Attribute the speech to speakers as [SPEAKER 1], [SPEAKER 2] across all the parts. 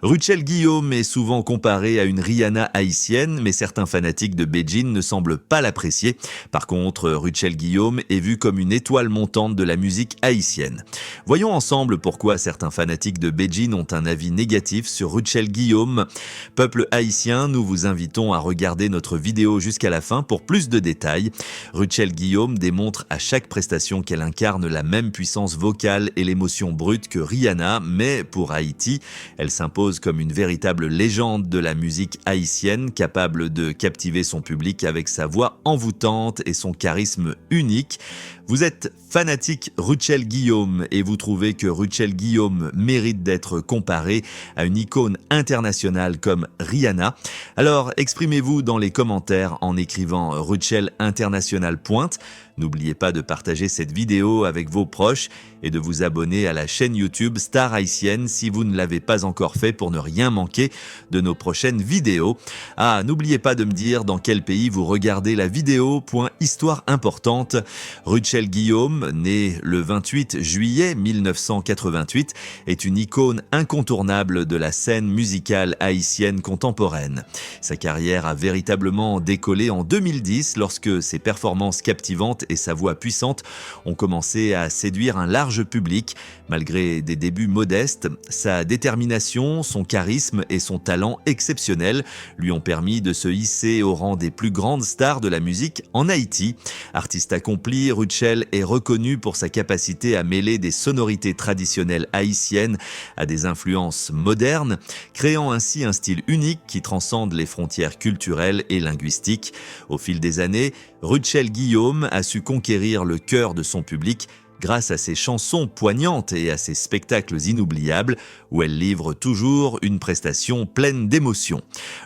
[SPEAKER 1] Ruchel Guillaume est souvent comparée à une Rihanna haïtienne, mais certains fanatiques de Beijing ne semblent pas l'apprécier. Par contre, Ruchel Guillaume est vue comme une étoile montante de la musique haïtienne. Voyons ensemble pourquoi certains fanatiques de Beijing ont un avis négatif sur Ruchel Guillaume. Peuple haïtien, nous vous invitons à regarder notre vidéo jusqu'à la fin pour plus de détails. Ruchel Guillaume démontre à chaque prestation qu'elle incarne la même puissance vocale et l'émotion brute que Rihanna, mais pour Haïti, elle s'impose comme une véritable légende de la musique haïtienne, capable de captiver son public avec sa voix envoûtante et son charisme unique. Vous êtes fanatique Ruchel Guillaume et vous trouvez que Ruchel Guillaume mérite d'être comparée à une icône internationale comme Rihanna. Alors exprimez-vous dans les commentaires en écrivant Ruchel International Pointe. N'oubliez pas de partager cette vidéo avec vos proches et de vous abonner à la chaîne YouTube Star Haïtienne si vous ne l'avez pas encore fait pour ne rien manquer de nos prochaines vidéos. Ah, n'oubliez pas de me dire dans quel pays vous regardez la vidéo. Point histoire importante. Ruchel Guillaume, né le 28 juillet 1988, est une icône incontournable de la scène musicale haïtienne contemporaine. Sa carrière a véritablement décollé en 2010 lorsque ses performances captivantes et sa voix puissante ont commencé à séduire un large public. Malgré des débuts modestes, sa détermination, son charisme et son talent exceptionnel lui ont permis de se hisser au rang des plus grandes stars de la musique en Haïti. Artiste accompli, Ruchel est reconnu pour sa capacité à mêler des sonorités traditionnelles haïtiennes à des influences modernes, créant ainsi un style unique qui transcende les frontières culturelles et linguistiques. Au fil des années, Ruchel Guillaume a su conquérir le cœur de son public grâce à ses chansons poignantes et à ses spectacles inoubliables où elle livre toujours une prestation pleine d'émotion.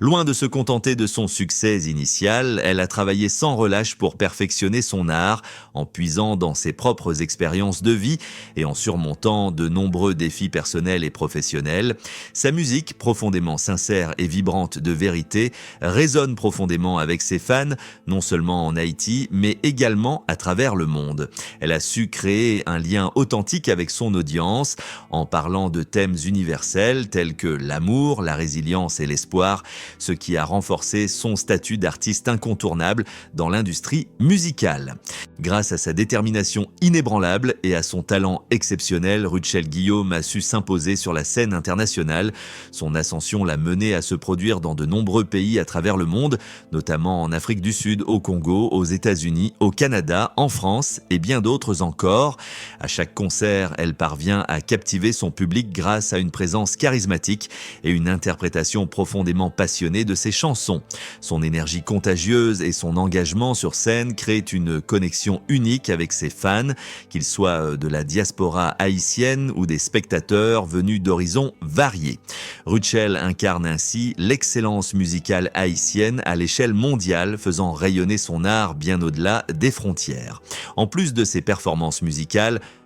[SPEAKER 1] Loin de se contenter de son succès initial, elle a travaillé sans relâche pour perfectionner son art en puisant dans ses propres expériences de vie et en surmontant de nombreux défis personnels et professionnels. Sa musique, profondément sincère et vibrante de vérité, résonne profondément avec ses fans, non seulement en Haïti, mais également à travers le monde. Elle a su créer un lien authentique avec son audience en parlant de thèmes universels tels que l'amour, la résilience et l'espoir, ce qui a renforcé son statut d'artiste incontournable dans l'industrie musicale. Grâce à sa détermination inébranlable et à son talent exceptionnel, Ruchel Guillaume a su s'imposer sur la scène internationale. Son ascension l'a mené à se produire dans de nombreux pays à travers le monde, notamment en Afrique du Sud, au Congo, aux États-Unis, au Canada, en France et bien d'autres encore. À chaque concert, elle parvient à captiver son public grâce à une présence charismatique et une interprétation profondément passionnée de ses chansons. Son énergie contagieuse et son engagement sur scène créent une connexion unique avec ses fans, qu'ils soient de la diaspora haïtienne ou des spectateurs venus d'horizons variés. Ruchel incarne ainsi l'excellence musicale haïtienne à l'échelle mondiale, faisant rayonner son art bien au-delà des frontières. En plus de ses performances musicales,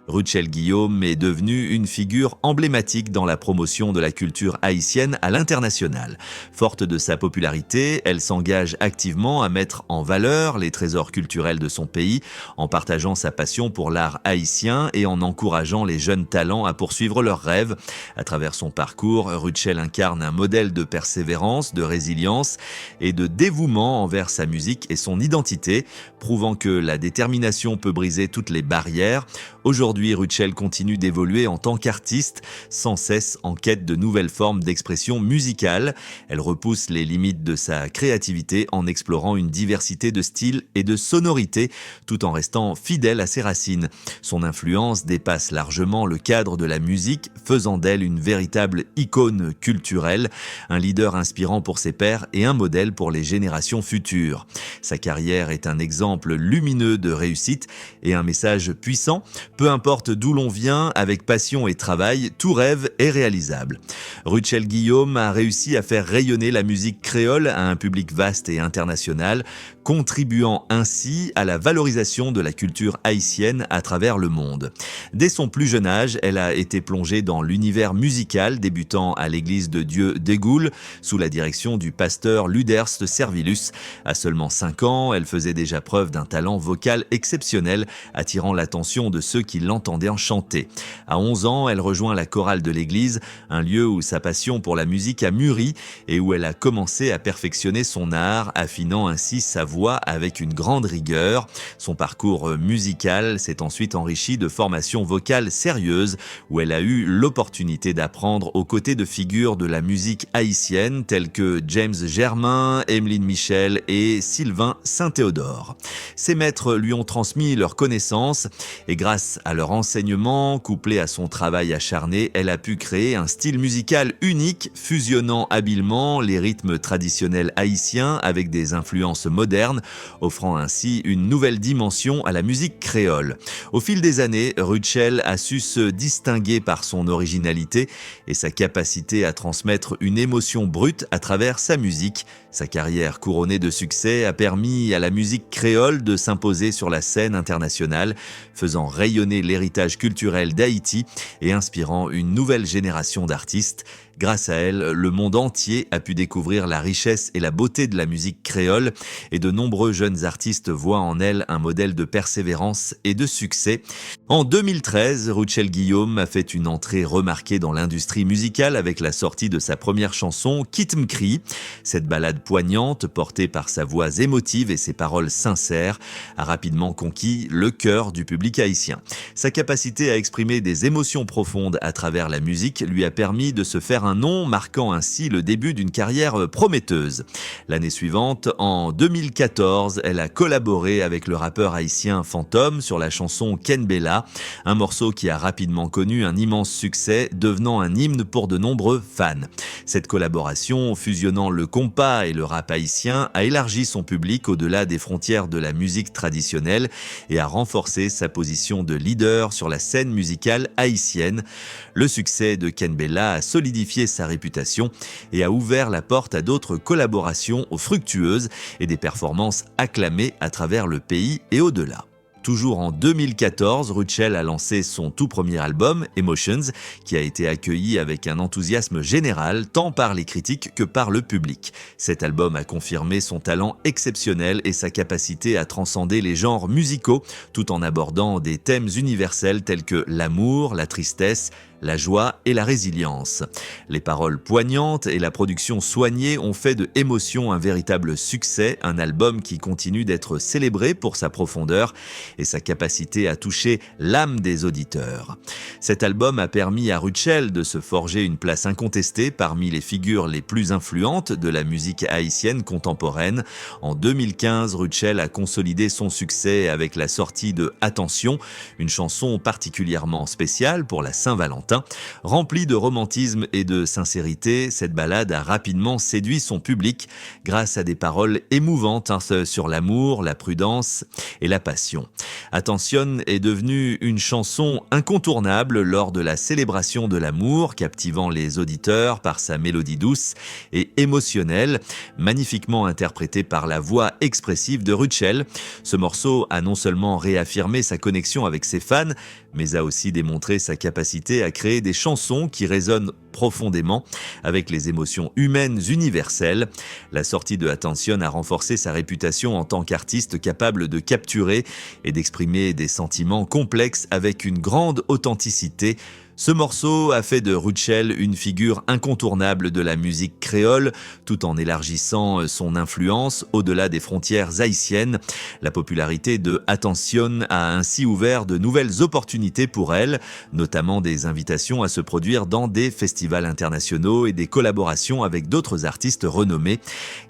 [SPEAKER 1] Ruchel Guillaume est devenue une figure emblématique dans la promotion de la culture haïtienne à l'international. Forte de sa popularité, elle s'engage activement à mettre en valeur les trésors culturels de son pays, en partageant sa passion pour l'art haïtien et en encourageant les jeunes talents à poursuivre leurs rêves. À travers son parcours, Ruchel incarne un modèle de persévérance, de résilience et de dévouement envers sa musique et son identité, prouvant que la détermination peut briser toutes les barrières. Aujourd'hui, Ruchel continue d'évoluer en tant qu'artiste, sans cesse en quête de nouvelles formes d'expression musicale. Elle repousse les limites de sa créativité en explorant une diversité de styles et de sonorités, tout en restant fidèle à ses racines. Son influence dépasse largement le cadre de la musique, faisant d'elle une véritable icône culturelle, un leader inspirant pour ses pairs et un modèle pour les générations futures. Sa carrière est un exemple lumineux de réussite et un message puissant. Peu importe d'où l'on vient, avec passion et travail, tout rêve est réalisable. Ruchel Guillaume a réussi à faire rayonner la musique créole à un public vaste et international, contribuant ainsi à la valorisation de la culture haïtienne à travers le monde. Dès son plus jeune âge, elle a été plongée dans l'univers musical, débutant à l'église de Dieu d'Egoul, sous la direction du pasteur Luderst Servilus. À seulement 5 ans, elle faisait déjà preuve d'un talent vocal exceptionnel, attirant l'attention de ceux ceux qui l'entendaient en chanter. À 11 ans, elle rejoint la chorale de l'église, un lieu où sa passion pour la musique a mûri et où elle a commencé à perfectionner son art, affinant ainsi sa voix avec une grande rigueur. Son parcours musical s'est ensuite enrichi de formations vocales sérieuses où elle a eu l'opportunité d'apprendre aux côtés de figures de la musique haïtienne telles que James Germain, Emeline Michel et Sylvain Saint-Théodore. Ses maîtres lui ont transmis leurs connaissances et grâce à leur enseignement, couplé à son travail acharné, elle a pu créer un style musical unique, fusionnant habilement les rythmes traditionnels haïtiens avec des influences modernes, offrant ainsi une nouvelle dimension à la musique créole. Au fil des années, Rutschel a su se distinguer par son originalité et sa capacité à transmettre une émotion brute à travers sa musique. Sa carrière couronnée de succès a permis à la musique créole de s'imposer sur la scène internationale, faisant rayonner l'héritage culturel d'Haïti et inspirant une nouvelle génération d'artistes. Grâce à elle, le monde entier a pu découvrir la richesse et la beauté de la musique créole et de nombreux jeunes artistes voient en elle un modèle de persévérance et de succès. En 2013, Rutschel Guillaume a fait une entrée remarquée dans l'industrie musicale avec la sortie de sa première chanson Quitte m'crie. Cette ballade poignante, portée par sa voix émotive et ses paroles sincères, a rapidement conquis le cœur du public haïtien. Sa capacité à exprimer des émotions profondes à travers la musique lui a permis de se faire un nom, marquant ainsi le début d'une carrière prometteuse. L'année suivante, en 2014, elle a collaboré avec le rappeur haïtien Fantôme sur la chanson Ken Bella, un morceau qui a rapidement connu un immense succès, devenant un hymne pour de nombreux fans. Cette collaboration, fusionnant le compas et le rap haïtien, a élargi son public au-delà des frontières de la musique traditionnelle et a renforcé sa position de leader sur la scène musicale haïtienne. Le succès de Ken Bella a solidifié sa réputation et a ouvert la porte à d'autres collaborations fructueuses et des performances acclamées à travers le pays et au-delà. Toujours en 2014, Rutschel a lancé son tout premier album, Emotions, qui a été accueilli avec un enthousiasme général, tant par les critiques que par le public. Cet album a confirmé son talent exceptionnel et sa capacité à transcender les genres musicaux, tout en abordant des thèmes universels tels que l'amour, la tristesse, la joie et la résilience. Les paroles poignantes et la production soignée ont fait de Émotion un véritable succès, un album qui continue d'être célébré pour sa profondeur et sa capacité à toucher l'âme des auditeurs. Cet album a permis à Rutschel de se forger une place incontestée parmi les figures les plus influentes de la musique haïtienne contemporaine. En 2015, Rutschel a consolidé son succès avec la sortie de Attention, une chanson particulièrement spéciale pour la Saint-Valentin. Remplie de romantisme et de sincérité, cette ballade a rapidement séduit son public grâce à des paroles émouvantes sur l'amour, la prudence et la passion. Attention est devenue une chanson incontournable lors de la célébration de l'amour, captivant les auditeurs par sa mélodie douce et émotionnelle, magnifiquement interprétée par la voix expressive de Rutschel. Ce morceau a non seulement réaffirmé sa connexion avec ses fans, mais a aussi démontré sa capacité à créer des chansons qui résonnent profondément avec les émotions humaines universelles. La sortie de Attention a renforcé sa réputation en tant qu'artiste capable de capturer et d'exprimer des sentiments complexes avec une grande authenticité. Ce morceau a fait de Rutschel une figure incontournable de la musique créole, tout en élargissant son influence au-delà des frontières haïtiennes. La popularité de Attention a ainsi ouvert de nouvelles opportunités pour elle, notamment des invitations à se produire dans des festivals internationaux et des collaborations avec d'autres artistes renommés.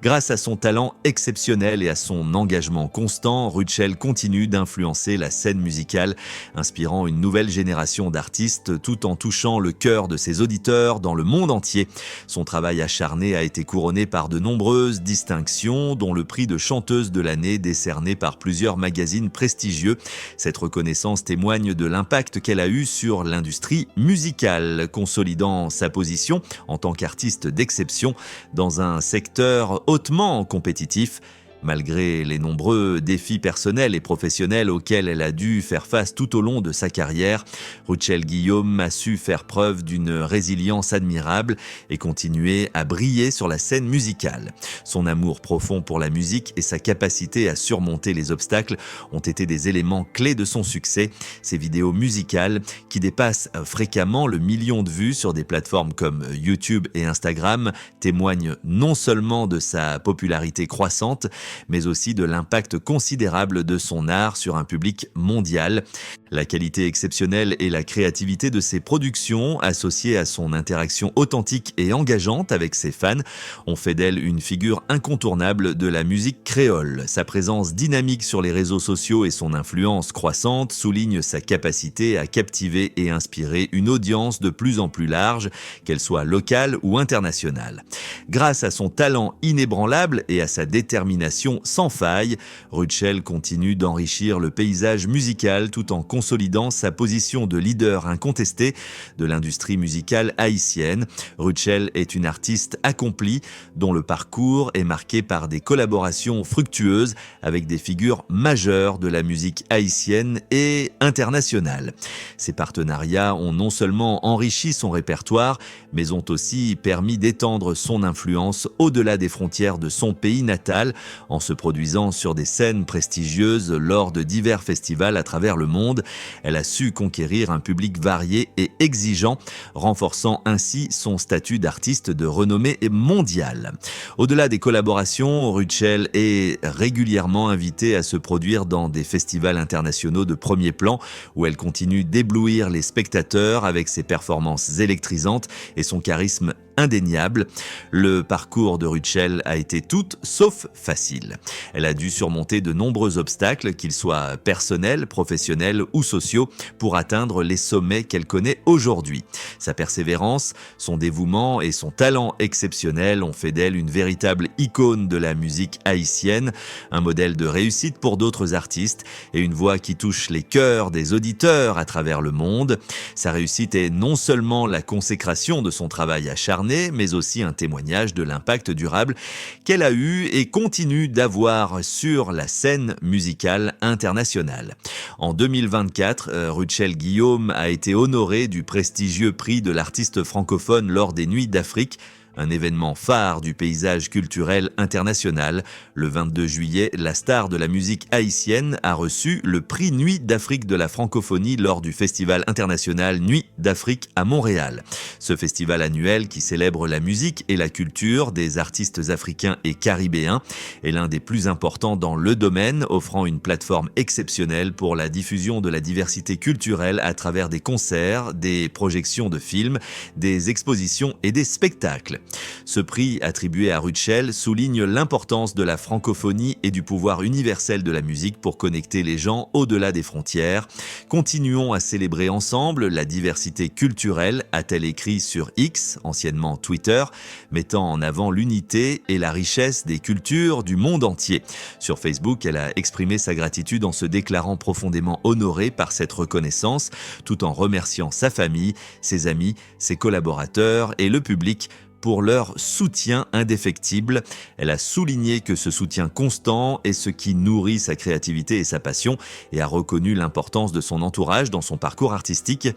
[SPEAKER 1] Grâce à son talent exceptionnel et à son engagement constant, Rutschel continue d'influencer la scène musicale, inspirant une nouvelle génération d'artistes tout en touchant le cœur de ses auditeurs dans le monde entier. Son travail acharné a été couronné par de nombreuses distinctions, dont le prix de chanteuse de l'année décerné par plusieurs magazines prestigieux. Cette reconnaissance témoigne de l'impact qu'elle a eu sur l'industrie musicale, consolidant sa position en tant qu'artiste d'exception dans un secteur hautement compétitif. Malgré les nombreux défis personnels et professionnels auxquels elle a dû faire face tout au long de sa carrière, Ruchell Guillaume a su faire preuve d'une résilience admirable et continuer à briller sur la scène musicale. Son amour profond pour la musique et sa capacité à surmonter les obstacles ont été des éléments clés de son succès. Ses vidéos musicales, qui dépassent fréquemment le million de vues sur des plateformes comme YouTube et Instagram, témoignent non seulement de sa popularité croissante, mais aussi de l'impact considérable de son art sur un public mondial. La qualité exceptionnelle et la créativité de ses productions, associées à son interaction authentique et engageante avec ses fans, ont fait d'elle une figure incontournable de la musique créole. Sa présence dynamique sur les réseaux sociaux et son influence croissante soulignent sa capacité à captiver et inspirer une audience de plus en plus large, qu'elle soit locale ou internationale. Grâce à son talent inébranlable et à sa détermination sans faille, Ruchell continue d'enrichir le paysage musical tout en consolidant sa position de leader incontesté de l'industrie musicale haïtienne. Ruchell est une artiste accomplie dont le parcours est marqué par des collaborations fructueuses avec des figures majeures de la musique haïtienne et internationale. Ces partenariats ont non seulement enrichi son répertoire, mais ont aussi permis d'étendre son influence au-delà des frontières de son pays natal, en se produisant sur des scènes prestigieuses lors de divers festivals à travers le monde. Elle a su conquérir un public varié et exigeant, renforçant ainsi son statut d'artiste de renommée mondiale. Au-delà des collaborations, Ruchell est régulièrement invitée à se produire dans des festivals internationaux de premier plan, où elle continue d'éblouir les spectateurs avec ses performances électrisantes et son charisme indéniable. Le parcours de Ruchell a été tout sauf facile. Elle a dû surmonter de nombreux obstacles, qu'ils soient personnels, professionnels ou sociaux, pour atteindre les sommets qu'elle connaît aujourd'hui. Sa persévérance, son dévouement et son talent exceptionnel ont fait d'elle une véritable icône de la musique haïtienne, un modèle de réussite pour d'autres artistes et une voix qui touche les cœurs des auditeurs à travers le monde. Sa réussite est non seulement la consécration de son travail acharné, mais aussi un témoignage de l'impact durable qu'elle a eu et continue d'avoir sur la scène musicale internationale. En 2024, Ruchell Guillaume a été honorée du prestigieux prix de l'artiste francophone lors des Nuits d'Afrique, un événement phare du paysage culturel international. Le 22 juillet, la star de la musique haïtienne a reçu le prix Nuit d'Afrique de la francophonie lors du festival international Nuit d'Afrique à Montréal. Ce festival annuel qui célèbre la musique et la culture des artistes africains et caribéens est l'un des plus importants dans le domaine, offrant une plateforme exceptionnelle pour la diffusion de la diversité culturelle à travers des concerts, des projections de films, des expositions et des spectacles. Ce prix, attribué à Ruchell, souligne l'importance de la francophonie et du pouvoir universel de la musique pour connecter les gens au-delà des frontières. Continuons à célébrer ensemble la diversité culturelle, a-t-elle écrit sur X, anciennement Twitter, mettant en avant l'unité et la richesse des cultures du monde entier. Sur Facebook, elle a exprimé sa gratitude en se déclarant profondément honorée par cette reconnaissance, tout en remerciant sa famille, ses amis, ses collaborateurs et le public pour leur soutien indéfectible. Elle a souligné que ce soutien constant est ce qui nourrit sa créativité et sa passion et a reconnu l'importance de son entourage dans son parcours artistique.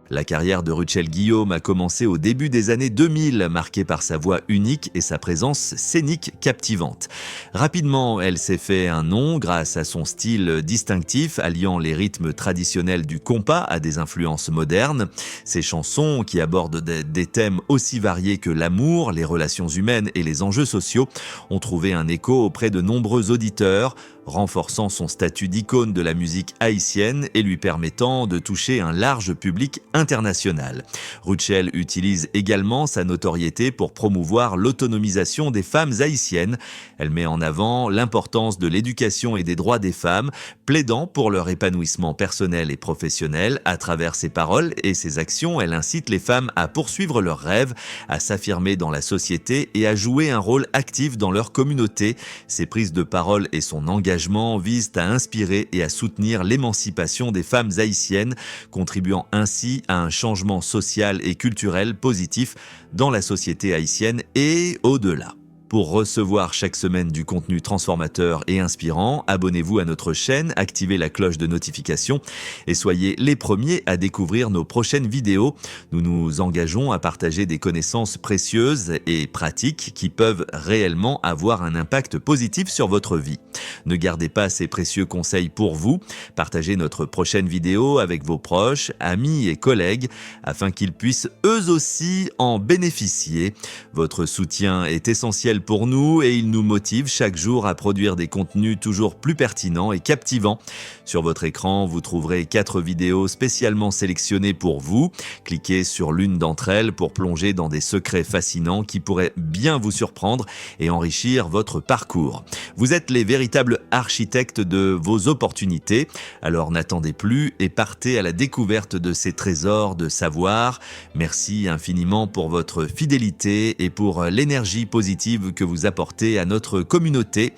[SPEAKER 1] La carrière de Ruchell Guillaume a commencé au début des années 2000, marquée par sa voix unique et sa présence scénique captivante. Rapidement, elle s'est fait un nom grâce à son style distinctif, alliant les rythmes traditionnels du compas à des influences modernes. Ses chansons, qui abordent des thèmes aussi variés que l'amour, les relations humaines et les enjeux sociaux, ont trouvé un écho auprès de nombreux auditeurs, renforçant son statut d'icône de la musique haïtienne et lui permettant de toucher un large public international. Ruchell utilise également sa notoriété pour promouvoir l'autonomisation des femmes haïtiennes. Elle met en avant l'importance de l'éducation et des droits des femmes, plaidant pour leur épanouissement personnel et professionnel. À travers ses paroles et ses actions, elle incite les femmes à poursuivre leurs rêves, à s'affirmer dans la société et à jouer un rôle actif dans leur communauté. Ses prises de parole et son engagement visent à inspirer et à soutenir l'émancipation des femmes haïtiennes, contribuant ainsi à un changement social et culturel positif dans la société haïtienne et au-delà. Pour recevoir chaque semaine du contenu transformateur et inspirant, abonnez-vous à notre chaîne, activez la cloche de notification et soyez les premiers à découvrir nos prochaines vidéos. Nous nous engageons à partager des connaissances précieuses et pratiques qui peuvent réellement avoir un impact positif sur votre vie. Ne gardez pas ces précieux conseils pour vous. Partagez notre prochaine vidéo avec vos proches, amis et collègues afin qu'ils puissent eux aussi en bénéficier. Votre soutien est essentiel pour nous et il nous motive chaque jour à produire des contenus toujours plus pertinents et captivants. Sur votre écran, vous trouverez 4 vidéos spécialement sélectionnées pour vous. Cliquez sur l'une d'entre elles pour plonger dans des secrets fascinants qui pourraient bien vous surprendre et enrichir votre parcours. Vous êtes les véritables architectes de vos opportunités, alors n'attendez plus et partez à la découverte de ces trésors de savoir. Merci infiniment pour votre fidélité et pour l'énergie positive que vous apportez à notre communauté.